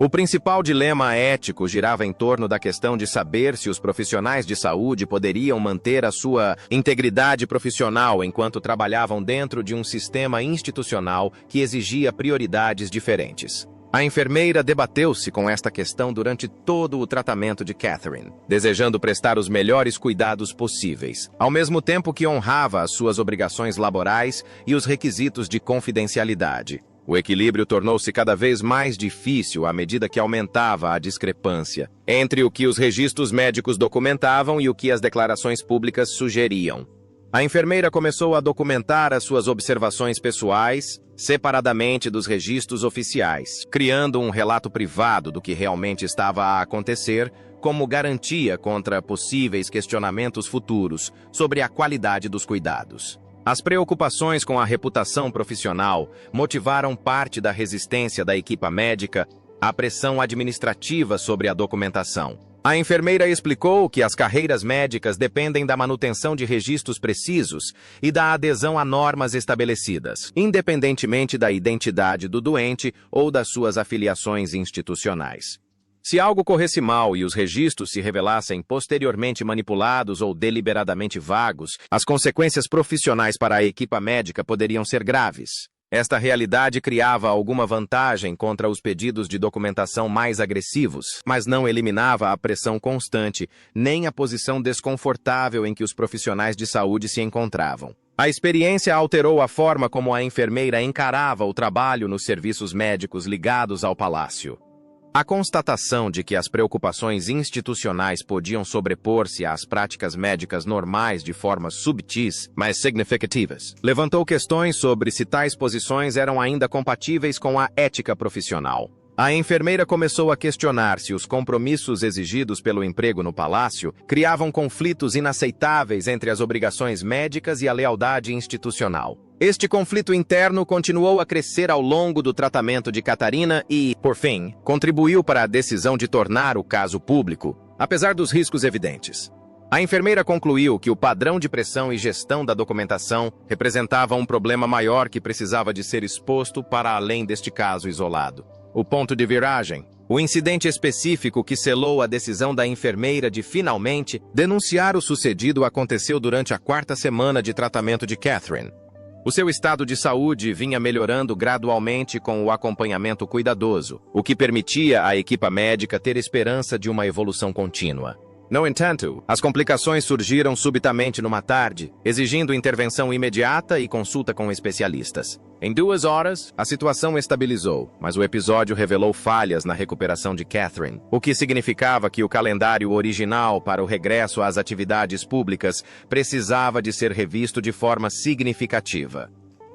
O principal dilema ético girava em torno da questão de saber se os profissionais de saúde poderiam manter a sua integridade profissional enquanto trabalhavam dentro de um sistema institucional que exigia prioridades diferentes. A enfermeira debateu-se com esta questão durante todo o tratamento de Catherine, desejando prestar os melhores cuidados possíveis, ao mesmo tempo que honrava as suas obrigações laborais e os requisitos de confidencialidade. O equilíbrio tornou-se cada vez mais difícil à medida que aumentava a discrepância entre o que os registros médicos documentavam e o que as declarações públicas sugeriam. A enfermeira começou a documentar as suas observações pessoais separadamente dos registros oficiais, criando um relato privado do que realmente estava a acontecer, como garantia contra possíveis questionamentos futuros sobre a qualidade dos cuidados. As preocupações com a reputação profissional motivaram parte da resistência da equipa médica à pressão administrativa sobre a documentação. A enfermeira explicou que as carreiras médicas dependem da manutenção de registros precisos e da adesão a normas estabelecidas, independentemente da identidade do doente ou das suas afiliações institucionais. Se algo corresse mal e os registros se revelassem posteriormente manipulados ou deliberadamente vagos, as consequências profissionais para a equipa médica poderiam ser graves. Esta realidade criava alguma vantagem contra os pedidos de documentação mais agressivos, mas não eliminava a pressão constante, nem a posição desconfortável em que os profissionais de saúde se encontravam. A experiência alterou a forma como a enfermeira encarava o trabalho nos serviços médicos ligados ao palácio. A constatação de que as preocupações institucionais podiam sobrepor-se às práticas médicas normais de formas subtis, mas significativas, levantou questões sobre se tais posições eram ainda compatíveis com a ética profissional. A enfermeira começou a questionar se os compromissos exigidos pelo emprego no palácio criavam conflitos inaceitáveis entre as obrigações médicas e a lealdade institucional. Este conflito interno continuou a crescer ao longo do tratamento de Catarina e, por fim, contribuiu para a decisão de tornar o caso público, apesar dos riscos evidentes. A enfermeira concluiu que o padrão de pressão e gestão da documentação representava um problema maior que precisava de ser exposto para além deste caso isolado. O ponto de viragem, o incidente específico que selou a decisão da enfermeira de finalmente denunciar o sucedido, aconteceu durante a 4ª semana de tratamento de Catherine. O seu estado de saúde vinha melhorando gradualmente com o acompanhamento cuidadoso, o que permitia à equipa médica ter esperança de uma evolução contínua. No entanto, as complicações surgiram subitamente numa tarde, exigindo intervenção imediata e consulta com especialistas. Em 2 horas, a situação estabilizou, mas o episódio revelou falhas na recuperação de Catherine, o que significava que o calendário original para o regresso às atividades públicas precisava de ser revisto de forma significativa.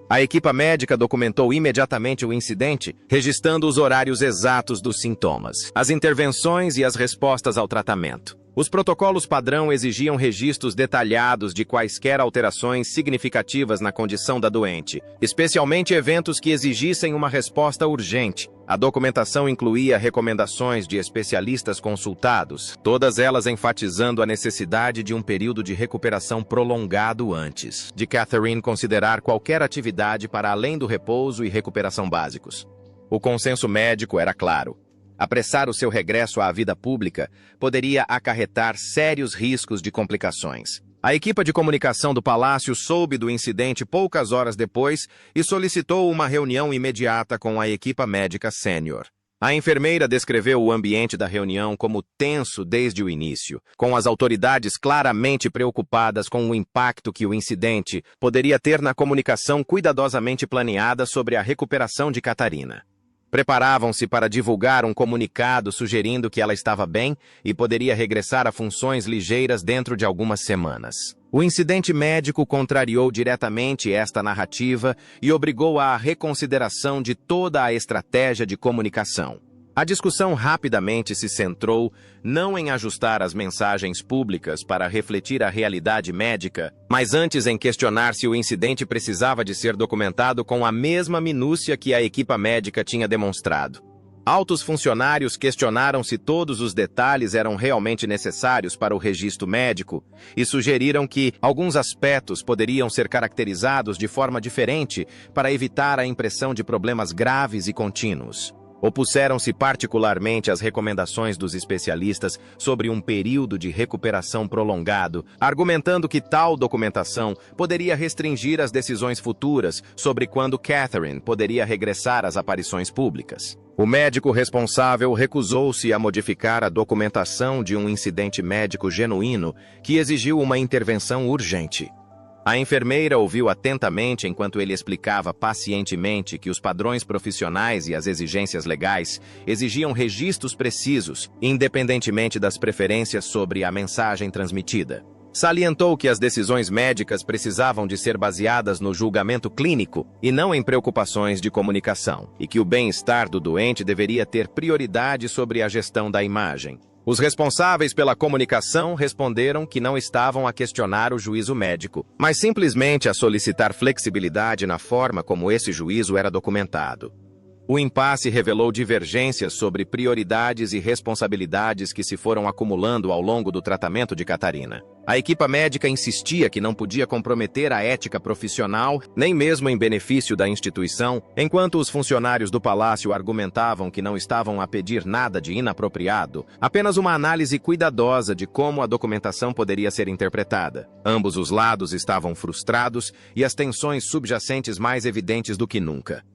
A equipa médica documentou imediatamente o incidente, registrando os horários exatos dos sintomas, as intervenções e as respostas ao tratamento. Os protocolos padrão exigiam registros detalhados de quaisquer alterações significativas na condição da doente, especialmente eventos que exigissem uma resposta urgente. A documentação incluía recomendações de especialistas consultados, todas elas enfatizando a necessidade de um período de recuperação prolongado antes de Catherine considerar qualquer atividade para além do repouso e recuperação básicos. O consenso médico era claro. Apressar o seu regresso à vida pública poderia acarretar sérios riscos de complicações. A equipa de comunicação do Palácio soube do incidente poucas horas depois e solicitou uma reunião imediata com a equipa médica sênior. A enfermeira descreveu o ambiente da reunião como tenso desde o início, com as autoridades claramente preocupadas com o impacto que o incidente poderia ter na comunicação cuidadosamente planeada sobre a recuperação de Catarina. Preparavam-se para divulgar um comunicado sugerindo que ela estava bem e poderia regressar a funções ligeiras dentro de algumas semanas. O incidente médico contrariou diretamente esta narrativa e obrigou à reconsideração de toda a estratégia de comunicação. A discussão rapidamente se centrou não em ajustar as mensagens públicas para refletir a realidade médica, mas antes em questionar se o incidente precisava de ser documentado com a mesma minúcia que a equipa médica tinha demonstrado. Altos funcionários questionaram se todos os detalhes eram realmente necessários para o registro médico e sugeriram que alguns aspectos poderiam ser caracterizados de forma diferente para evitar a impressão de problemas graves e contínuos. Opuseram-se particularmente às recomendações dos especialistas sobre um período de recuperação prolongado, argumentando que tal documentação poderia restringir as decisões futuras sobre quando Catherine poderia regressar às aparições públicas. O médico responsável recusou-se a modificar a documentação de um incidente médico genuíno que exigiu uma intervenção urgente. A enfermeira ouviu atentamente enquanto ele explicava pacientemente que os padrões profissionais e as exigências legais exigiam registros precisos, independentemente das preferências sobre a mensagem transmitida. Salientou que as decisões médicas precisavam de ser baseadas no julgamento clínico e não em preocupações de comunicação, e que o bem-estar do doente deveria ter prioridade sobre a gestão da imagem. Os responsáveis pela comunicação responderam que não estavam a questionar o juízo médico, mas simplesmente a solicitar flexibilidade na forma como esse juízo era documentado. O impasse revelou divergências sobre prioridades e responsabilidades que se foram acumulando ao longo do tratamento de Catarina. A equipa médica insistia que não podia comprometer a ética profissional, nem mesmo em benefício da instituição, enquanto os funcionários do palácio argumentavam que não estavam a pedir nada de inapropriado, apenas uma análise cuidadosa de como a documentação poderia ser interpretada. Ambos os lados estavam frustrados e as tensões subjacentes mais evidentes do que nunca.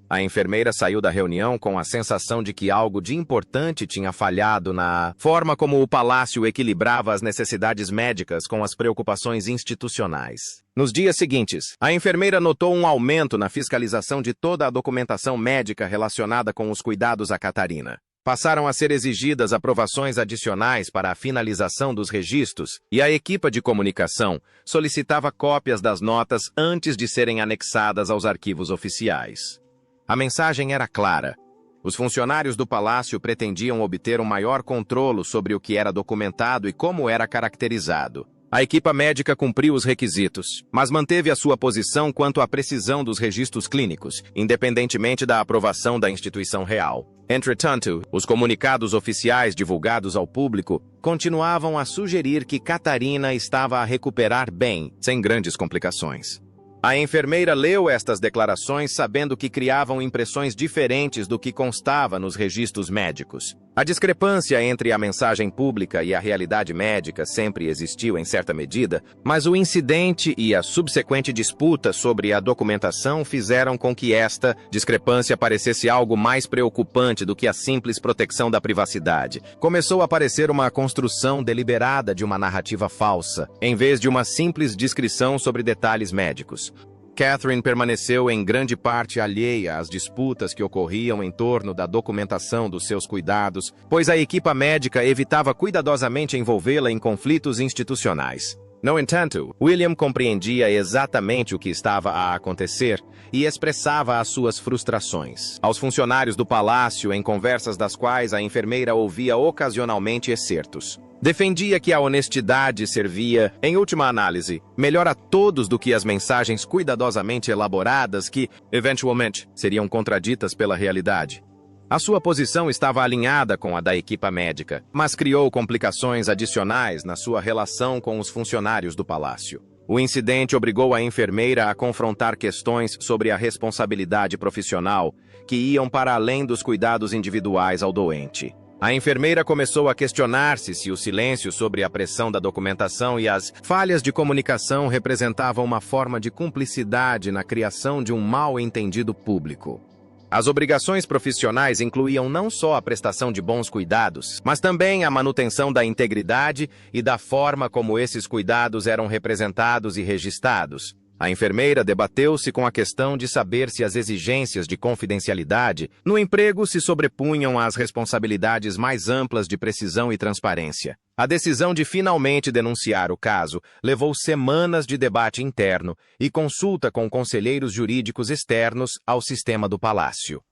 A enfermeira saiu da reunião com a sensação de que algo de importante tinha falhado na forma como o palácio equilibrava as necessidades médicas com as preocupações institucionais. Nos dias seguintes, a enfermeira notou um aumento na fiscalização de toda a documentação médica relacionada com os cuidados a Catarina. Passaram a ser exigidas aprovações adicionais para a finalização dos registros e a equipa de comunicação solicitava cópias das notas antes de serem anexadas aos arquivos oficiais. A mensagem era clara. Os funcionários do palácio pretendiam obter um maior controle sobre o que era documentado e como era caracterizado. A equipa médica cumpriu os requisitos, mas manteve a sua posição quanto à precisão dos registros clínicos, independentemente da aprovação da instituição real. Entretanto, os comunicados oficiais divulgados ao público continuavam a sugerir que Catarina estava a recuperar bem, sem grandes complicações. A enfermeira leu estas declarações sabendo que criavam impressões diferentes do que constava nos registros médicos. A discrepância entre a mensagem pública e a realidade médica sempre existiu em certa medida, mas o incidente e a subsequente disputa sobre a documentação fizeram com que esta discrepância parecesse algo mais preocupante do que a simples proteção da privacidade. Começou a parecer uma construção deliberada de uma narrativa falsa, em vez de uma simples descrição sobre detalhes médicos. Catherine permaneceu em grande parte alheia às disputas que ocorriam em torno da documentação dos seus cuidados, pois a equipa médica evitava cuidadosamente envolvê-la em conflitos institucionais. No entanto, William compreendia exatamente o que estava a acontecer e expressava as suas frustrações aos funcionários do palácio em conversas das quais a enfermeira ouvia ocasionalmente excertos. Defendia que a honestidade servia, em última análise, melhor a todos do que as mensagens cuidadosamente elaboradas que, eventualmente, seriam contraditas pela realidade. A sua posição estava alinhada com a da equipa médica, mas criou complicações adicionais na sua relação com os funcionários do palácio. O incidente obrigou a enfermeira a confrontar questões sobre a responsabilidade profissional que iam para além dos cuidados individuais ao doente. A enfermeira começou a questionar-se se o silêncio sobre a pressão da documentação e as falhas de comunicação representavam uma forma de cumplicidade na criação de um mal-entendido público. As obrigações profissionais incluíam não só a prestação de bons cuidados, mas também a manutenção da integridade e da forma como esses cuidados eram representados e registrados. A enfermeira debateu-se com a questão de saber se as exigências de confidencialidade no emprego se sobrepunham às responsabilidades mais amplas de precisão e transparência. A decisão de finalmente denunciar o caso levou semanas de debate interno e consulta com conselheiros jurídicos externos ao sistema do palácio.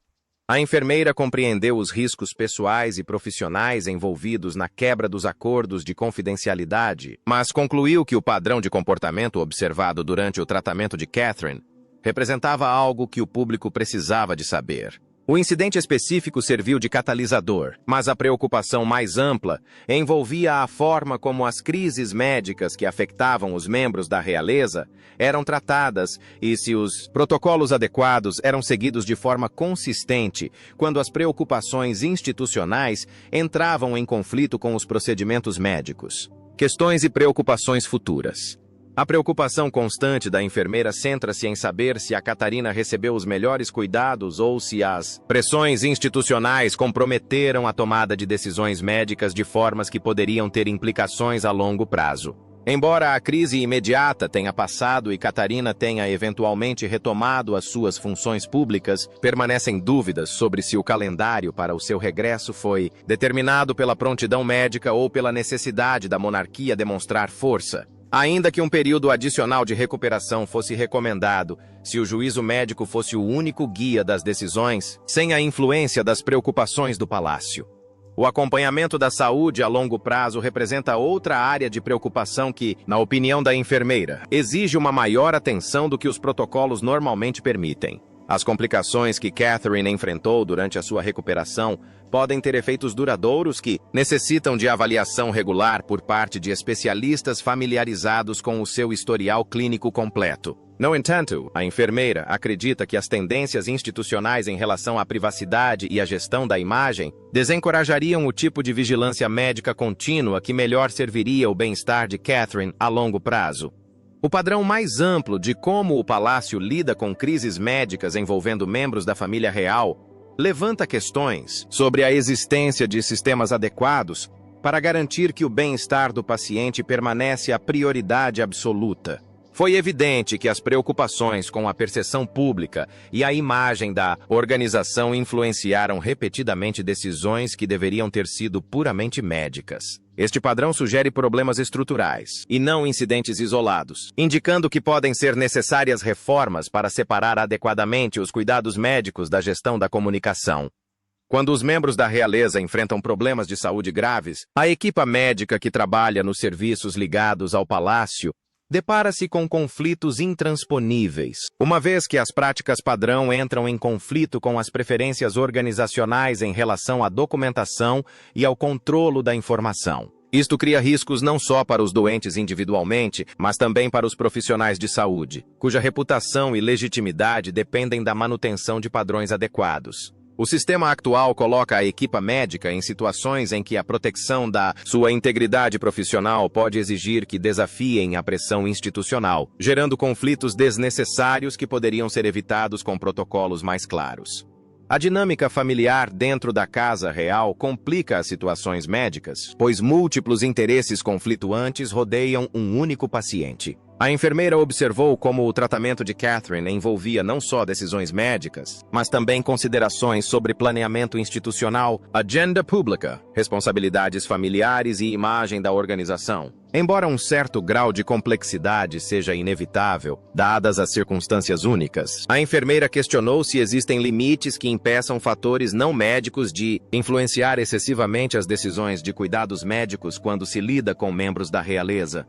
A enfermeira compreendeu os riscos pessoais e profissionais envolvidos na quebra dos acordos de confidencialidade, mas concluiu que o padrão de comportamento observado durante o tratamento de Catherine representava algo que o público precisava de saber. O incidente específico serviu de catalisador, mas a preocupação mais ampla envolvia a forma como as crises médicas que afetavam os membros da realeza eram tratadas e se os protocolos adequados eram seguidos de forma consistente quando as preocupações institucionais entravam em conflito com os procedimentos médicos. Questões e preocupações futuras. A preocupação constante da enfermeira centra-se em saber se a Catarina recebeu os melhores cuidados ou se as pressões institucionais comprometeram a tomada de decisões médicas de formas que poderiam ter implicações a longo prazo. Embora a crise imediata tenha passado e Catarina tenha eventualmente retomado as suas funções públicas, permanecem dúvidas sobre se o calendário para o seu regresso foi determinado pela prontidão médica ou pela necessidade da monarquia demonstrar força. Ainda que um período adicional de recuperação fosse recomendado, se o juízo médico fosse o único guia das decisões, sem a influência das preocupações do palácio. O acompanhamento da saúde a longo prazo representa outra área de preocupação que, na opinião da enfermeira, exige uma maior atenção do que os protocolos normalmente permitem. As complicações que Catherine enfrentou durante a sua recuperação podem ter efeitos duradouros que necessitam de avaliação regular por parte de especialistas familiarizados com o seu historial clínico completo. No entanto, a enfermeira acredita que as tendências institucionais em relação à privacidade e à gestão da imagem desencorajariam o tipo de vigilância médica contínua que melhor serviria o bem-estar de Catherine a longo prazo. O padrão mais amplo de como o palácio lida com crises médicas envolvendo membros da família real levanta questões sobre a existência de sistemas adequados para garantir que o bem-estar do paciente permanece a prioridade absoluta. Foi evidente que as preocupações com a percepção pública e a imagem da organização influenciaram repetidamente decisões que deveriam ter sido puramente médicas. Este padrão sugere problemas estruturais, e não incidentes isolados, indicando que podem ser necessárias reformas para separar adequadamente os cuidados médicos da gestão da comunicação. Quando os membros da realeza enfrentam problemas de saúde graves, a equipa médica que trabalha nos serviços ligados ao palácio depara-se com conflitos intransponíveis, uma vez que as práticas padrão entram em conflito com as preferências organizacionais em relação à documentação e ao controlo da informação. Isto cria riscos não só para os doentes individualmente, mas também para os profissionais de saúde, cuja reputação e legitimidade dependem da manutenção de padrões adequados. O sistema atual coloca a equipa médica em situações em que a proteção da sua integridade profissional pode exigir que desafiem a pressão institucional, gerando conflitos desnecessários que poderiam ser evitados com protocolos mais claros. A dinâmica familiar dentro da casa real complica as situações médicas, pois múltiplos interesses conflituantes rodeiam um único paciente. A enfermeira observou como o tratamento de Catherine envolvia não só decisões médicas, mas também considerações sobre planeamento institucional, agenda pública, responsabilidades familiares e imagem da organização. Embora um certo grau de complexidade seja inevitável, dadas as circunstâncias únicas, a enfermeira questionou se existem limites que impeçam fatores não médicos de influenciar excessivamente as decisões de cuidados médicos quando se lida com membros da realeza.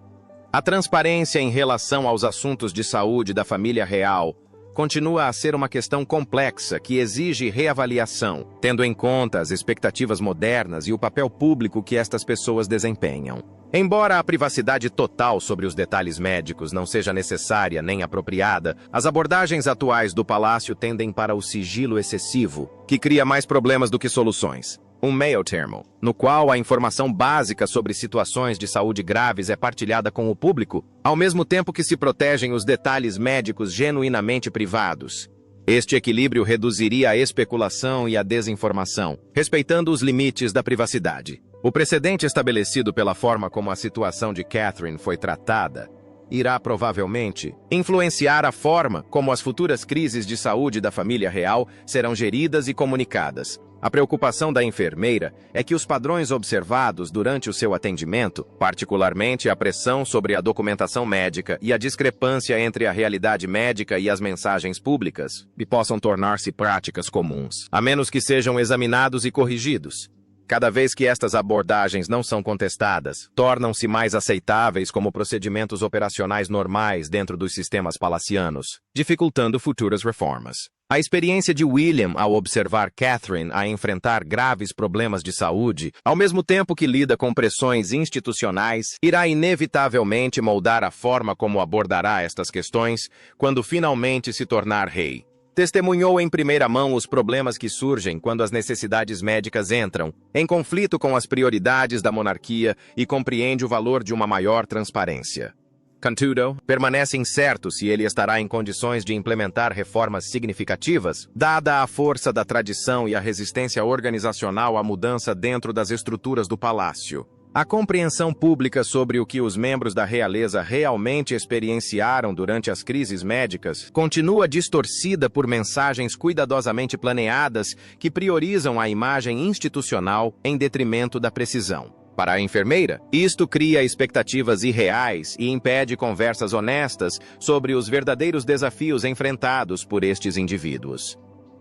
A transparência em relação aos assuntos de saúde da família real continua a ser uma questão complexa que exige reavaliação, tendo em conta as expectativas modernas e o papel público que estas pessoas desempenham. Embora a privacidade total sobre os detalhes médicos não seja necessária nem apropriada, as abordagens atuais do palácio tendem para o sigilo excessivo, que cria mais problemas do que soluções. Um meio-termo, no qual a informação básica sobre situações de saúde graves é partilhada com o público, ao mesmo tempo que se protegem os detalhes médicos genuinamente privados. Este equilíbrio reduziria a especulação e a desinformação, respeitando os limites da privacidade. O precedente estabelecido pela forma como a situação de Catherine foi tratada irá provavelmente influenciar a forma como as futuras crises de saúde da família real serão geridas e comunicadas. A preocupação da enfermeira é que os padrões observados durante o seu atendimento, particularmente a pressão sobre a documentação médica e a discrepância entre a realidade médica e as mensagens públicas, possam tornar-se práticas comuns, a menos que sejam examinados e corrigidos. Cada vez que estas abordagens não são contestadas, tornam-se mais aceitáveis como procedimentos operacionais normais dentro dos sistemas palacianos, dificultando futuras reformas. A experiência de William ao observar Catherine a enfrentar graves problemas de saúde, ao mesmo tempo que lida com pressões institucionais, irá inevitavelmente moldar a forma como abordará estas questões quando finalmente se tornar rei. Testemunhou em primeira mão os problemas que surgem quando as necessidades médicas entram em conflito com as prioridades da monarquia e compreende o valor de uma maior transparência. Contudo, permanece incerto se ele estará em condições de implementar reformas significativas, dada a força da tradição e a resistência organizacional à mudança dentro das estruturas do palácio. A compreensão pública sobre o que os membros da realeza realmente experienciaram durante as crises médicas continua distorcida por mensagens cuidadosamente planeadas que priorizam a imagem institucional em detrimento da precisão. Para a enfermeira, isto cria expectativas irreais e impede conversas honestas sobre os verdadeiros desafios enfrentados por estes indivíduos.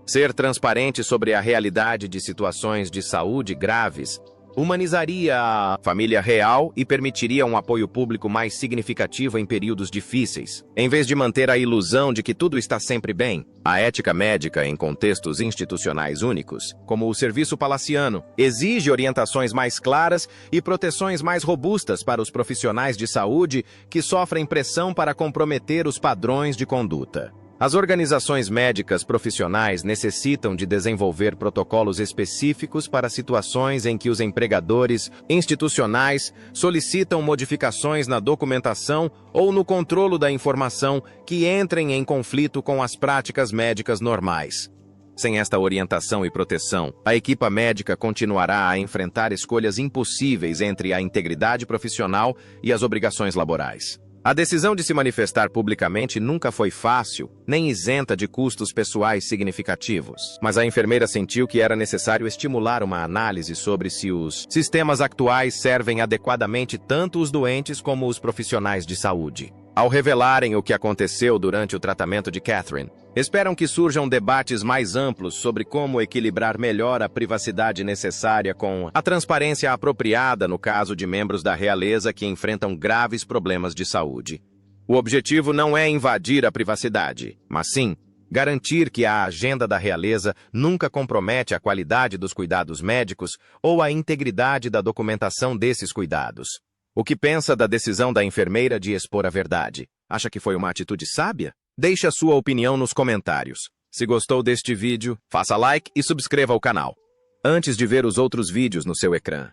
Ser transparente sobre a realidade de situações de saúde graves humanizaria a família real e permitiria um apoio público mais significativo em períodos difíceis. Em vez de manter a ilusão de que tudo está sempre bem, a ética médica em contextos institucionais únicos, como o serviço palaciano, exige orientações mais claras e proteções mais robustas para os profissionais de saúde que sofrem pressão para comprometer os padrões de conduta. As organizações médicas profissionais necessitam de desenvolver protocolos específicos para situações em que os empregadores institucionais solicitam modificações na documentação ou no controle da informação que entrem em conflito com as práticas médicas normais. Sem esta orientação e proteção, a equipa médica continuará a enfrentar escolhas impossíveis entre a integridade profissional e as obrigações laborais. A decisão de se manifestar publicamente nunca foi fácil, nem isenta de custos pessoais significativos. Mas a enfermeira sentiu que era necessário estimular uma análise sobre se os sistemas atuais servem adequadamente tanto os doentes como os profissionais de saúde. Ao revelarem o que aconteceu durante o tratamento de Catherine, esperam que surjam debates mais amplos sobre como equilibrar melhor a privacidade necessária com a transparência apropriada no caso de membros da realeza que enfrentam graves problemas de saúde. O objetivo não é invadir a privacidade, mas sim Garantir que a agenda da realeza nunca compromete a qualidade dos cuidados médicos ou a integridade da documentação desses cuidados. O que pensa da decisão da enfermeira de expor a verdade? Acha que foi uma atitude sábia? Deixe a sua opinião nos comentários. Se gostou deste vídeo, faça like e subscreva o canal. Antes de ver os outros vídeos no seu ecrã,